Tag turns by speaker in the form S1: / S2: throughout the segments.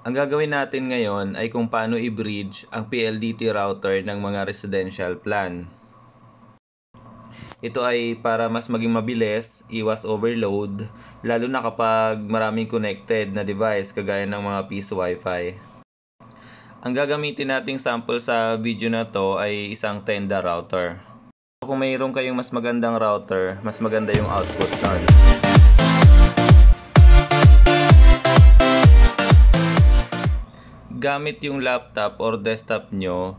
S1: Ang gagawin natin ngayon ay kung paano i-bridge ang PLDT router ng mga residential plan. Ito ay para mas maging mabilis, iwas overload, lalo na kapag maraming connected na device kagaya ng mga piso Wi-Fi. Ang gagamitin nating sample sa video na to ay isang Tenda router. Kung mayroon kayong mas magandang router, mas maganda yung output nun. Gamit yung laptop or desktop nyo,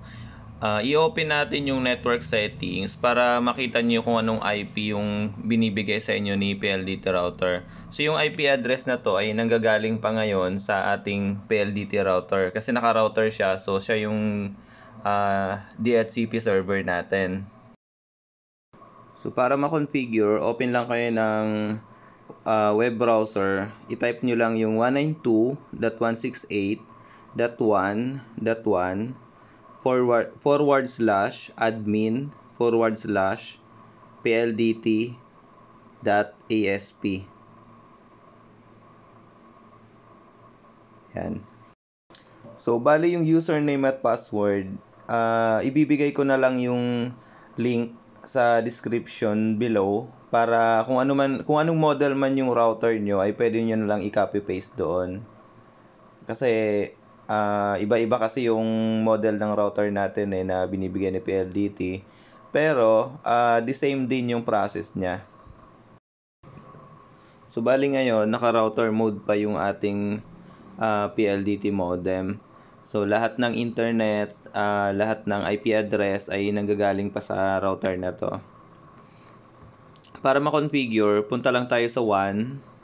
S1: i-open natin yung network settings para makita nyo kung anong IP yung binibigay sa inyo ni PLDT router. So yung IP address na to ay nanggagaling pa ngayon sa ating PLDT router kasi naka-router siya, so siya yung DHCP server natin. So para ma-configure, open lang kayo ng web browser, i-type nyo lang yung 192.168.1/admin/pLDT.asp. Yan. So bali yung username at password, ibibigay ko na lang yung link sa description below para kung anong model man yung router nyo ay pwede nyo na lang i-copy paste doon. Kasi iba-iba kasi yung model ng router natin na binibigyan ni PLDT. Pero the same din yung process niya. So bali ngayon naka-router mode pa yung ating PLDT modem. So lahat ng internet, lahat ng IP address ay nanggagaling pa sa router na to. Para ma-configure, punta lang tayo sa 1.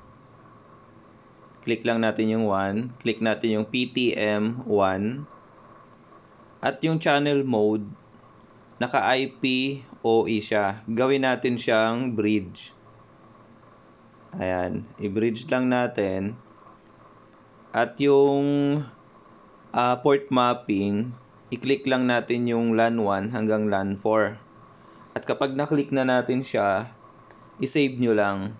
S1: Click lang natin yung 1. Click natin yung PTM 1. At yung channel mode, naka-IP OE siya. Gawin natin siyang bridge. Ayan, i-bridge lang natin. At yung port mapping, i-click lang natin yung LAN 1 hanggang LAN 4. At kapag na-click na natin siya, i-save nyo lang.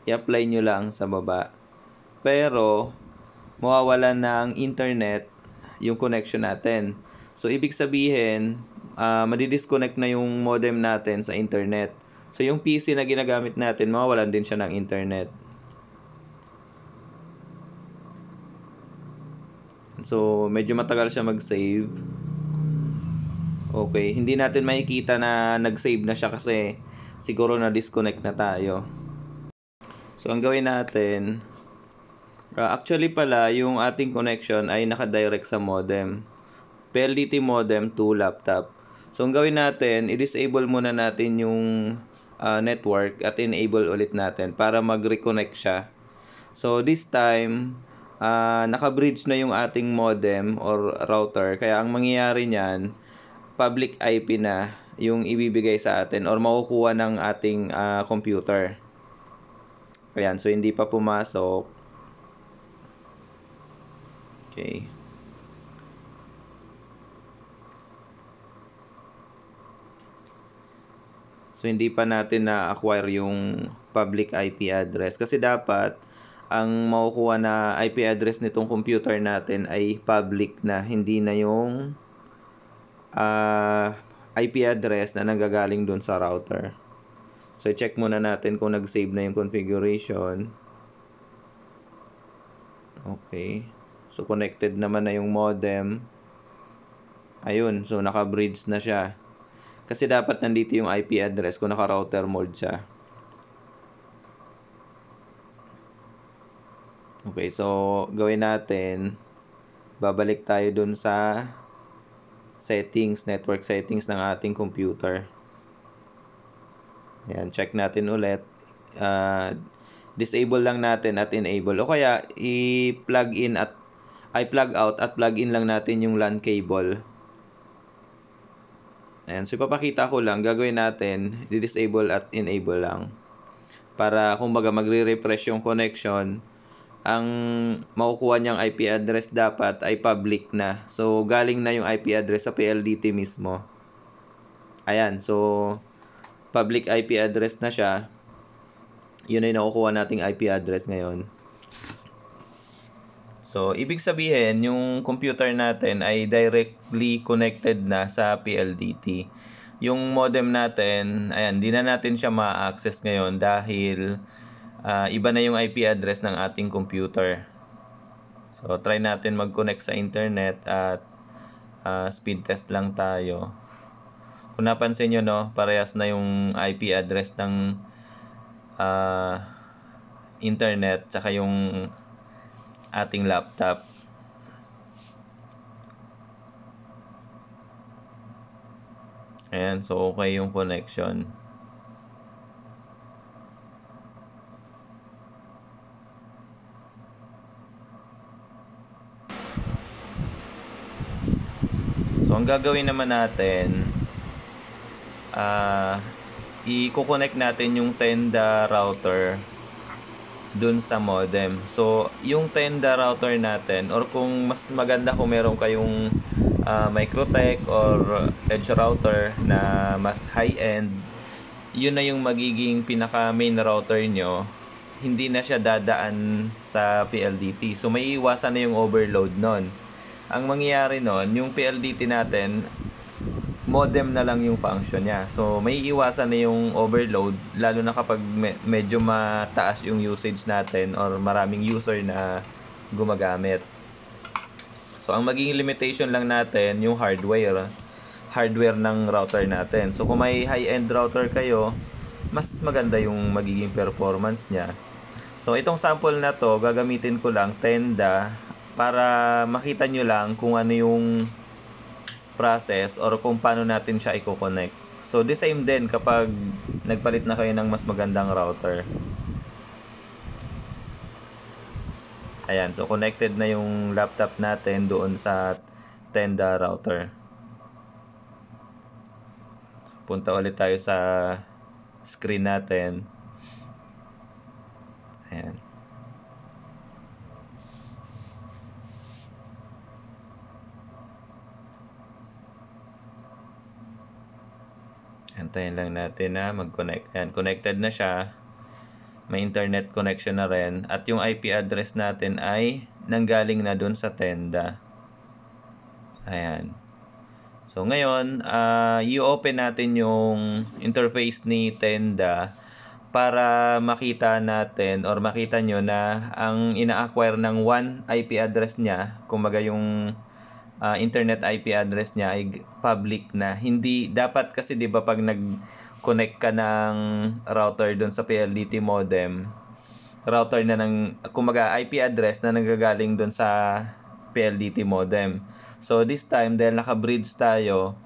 S1: I-apply nyo lang sa baba. Pero, mawawala ng internet yung connection natin. So, ibig sabihin, madidisconnect na yung modem natin sa internet. So, yung PC na ginagamit natin, mawawalan din siya ng internet. So, medyo matagal siya mag-save. Okay, hindi natin makikita na nag-save na siya kasi siguro na-disconnect na tayo. So, ang gawin natin, actually pala, yung ating connection ay nakadirect sa modem. PLDT modem to laptop. So, ang gawin natin, i-disable muna natin yung network at enable ulit natin para mag-reconnect siya. So, this time, naka-bridge na yung ating modem or router. Kaya ang mangyayari niyan, public IP na yung ibibigay sa atin or makukuha ng ating computer. Ayan, so hindi pa pumasok. Okay. So hindi pa natin na-acquire yung public IP address kasi dapat ang makukuha na IP address nitong computer natin ay public na, hindi na yung IP address na nanggagaling dun sa router. So, check muna natin kung nag-save na yung configuration. Okay. So, connected naman na yung modem. Ayun. So, naka-bridge na siya. Kasi dapat nandito yung IP address kung naka-router mode siya. Okay. So, gawin natin. Babalik tayo dun sa settings, network settings ng ating computer. Ayan, check natin ulit. Disable lang natin at enable. O kaya, i-plug in at plug out at plug in lang natin yung LAN cable. Ayan, so ipapakita ko lang. Gagawin natin, di-disable at enable lang. Para, kumbaga, magre-refresh yung connection. Ang makukuha niyang IP address dapat ay public na. So, galing na yung IP address sa PLDT mismo. Ayan, so public IP address na siya. Yun ay nakukuha nating IP address ngayon. So, ibig sabihin, yung computer natin ay directly connected na sa PLDT. Yung modem natin, ayan, di na natin siya ma-access ngayon dahil iba na yung IP address ng ating computer. So, try natin mag-connect sa internet at speed test lang tayo. Kung napansin nyo, no, parehas na yung IP address ng internet tsaka yung ating laptop. Ayan, so okay yung connection. So, ang gagawin naman natin, i-connect natin yung Tenda router dun sa modem. So, yung Tenda router natin, or kung mas maganda kung meron kayong Microtech or Edge router na mas high-end, yun na yung magiging pinaka main router nyo. Hindi na siya dadaan sa PLDT. So, may iwasan na yung overload nun. Ang mangyayari nun, yung PLDT natin, modem na lang yung function niya. So, may iwasan na yung overload, lalo na kapag medyo mataas yung usage natin or maraming user na gumagamit. So, ang magiging limitation lang natin, yung hardware ng router natin. So, kung may high-end router kayo, mas maganda yung magiging performance niya. So, itong sample na to, gagamitin ko lang Tenda para makita nyo lang kung ano yung process or kung paano natin siya i-connect. So, the same din kapag nagpalit na kayo ng mas magandang router. Ayan, so connected na yung laptop natin doon sa Tenda router. So, punta ulit tayo sa screen natin. Ayan. Antayin lang natin na mag-connect. Ayan, connected na siya. May internet connection na rin. At yung IP address natin ay nanggaling na dun sa Tenda. Ayan. So, ngayon, i-open natin yung interface ni Tenda para makita natin or makita nyo na ang ina-acquire ng one IP address niya, kumbaga yung internet IP address niya ay public na. Hindi, dapat kasi di ba pag nag-connect ka ng router doon sa PLDT modem, router na ng, kumbaga IP address na nanggagaling doon sa PLDT modem. So this time, dahil naka-bridge tayo,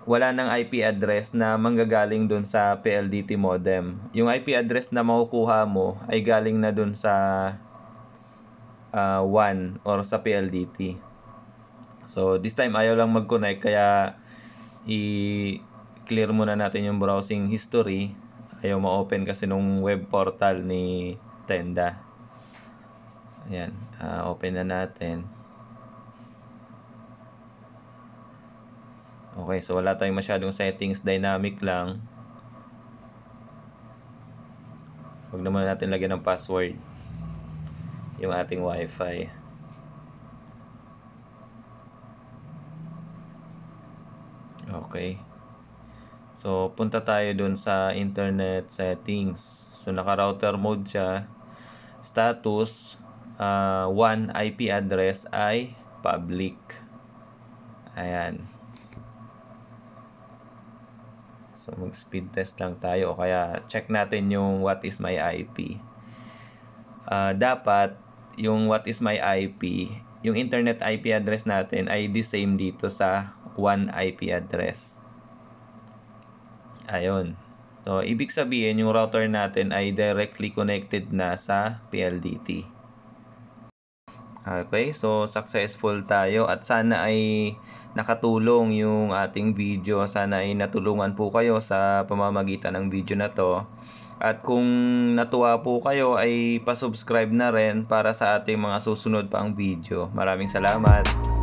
S1: wala nang IP address na manggagaling doon sa PLDT modem. Yung IP address na makukuha mo ay galing na doon sa WAN or sa PLDT. So, this time ayaw lang mag-connect, kaya i-clear muna natin yung browsing history. Ayaw ma-open kasi nung web portal ni Tenda. Ayan, open na natin. Okay, so wala tayong masyadong settings, dynamic lang. Huwag naman natin lagyan ng password yung ating wifi. Okay. So, punta tayo dun sa internet settings. So, naka-router mode siya. Status, one IP address ay public. Ayan. So, mag-speed test lang tayo. O kaya, check natin yung what is my IP. Dapat, yung what is my IP, yung internet IP address natin ay the same dito sa one IP address. Ayun. So, ibig sabihin, yung router natin ay directly connected na sa PLDT. Okay, so successful tayo at sana ay nakatulong yung ating video. Sana ay natulungan po kayo sa pamamagitan ng video na to. At kung natuwa po kayo ay pa-subscribe na rin para sa ating mga susunod pang video. Maraming salamat!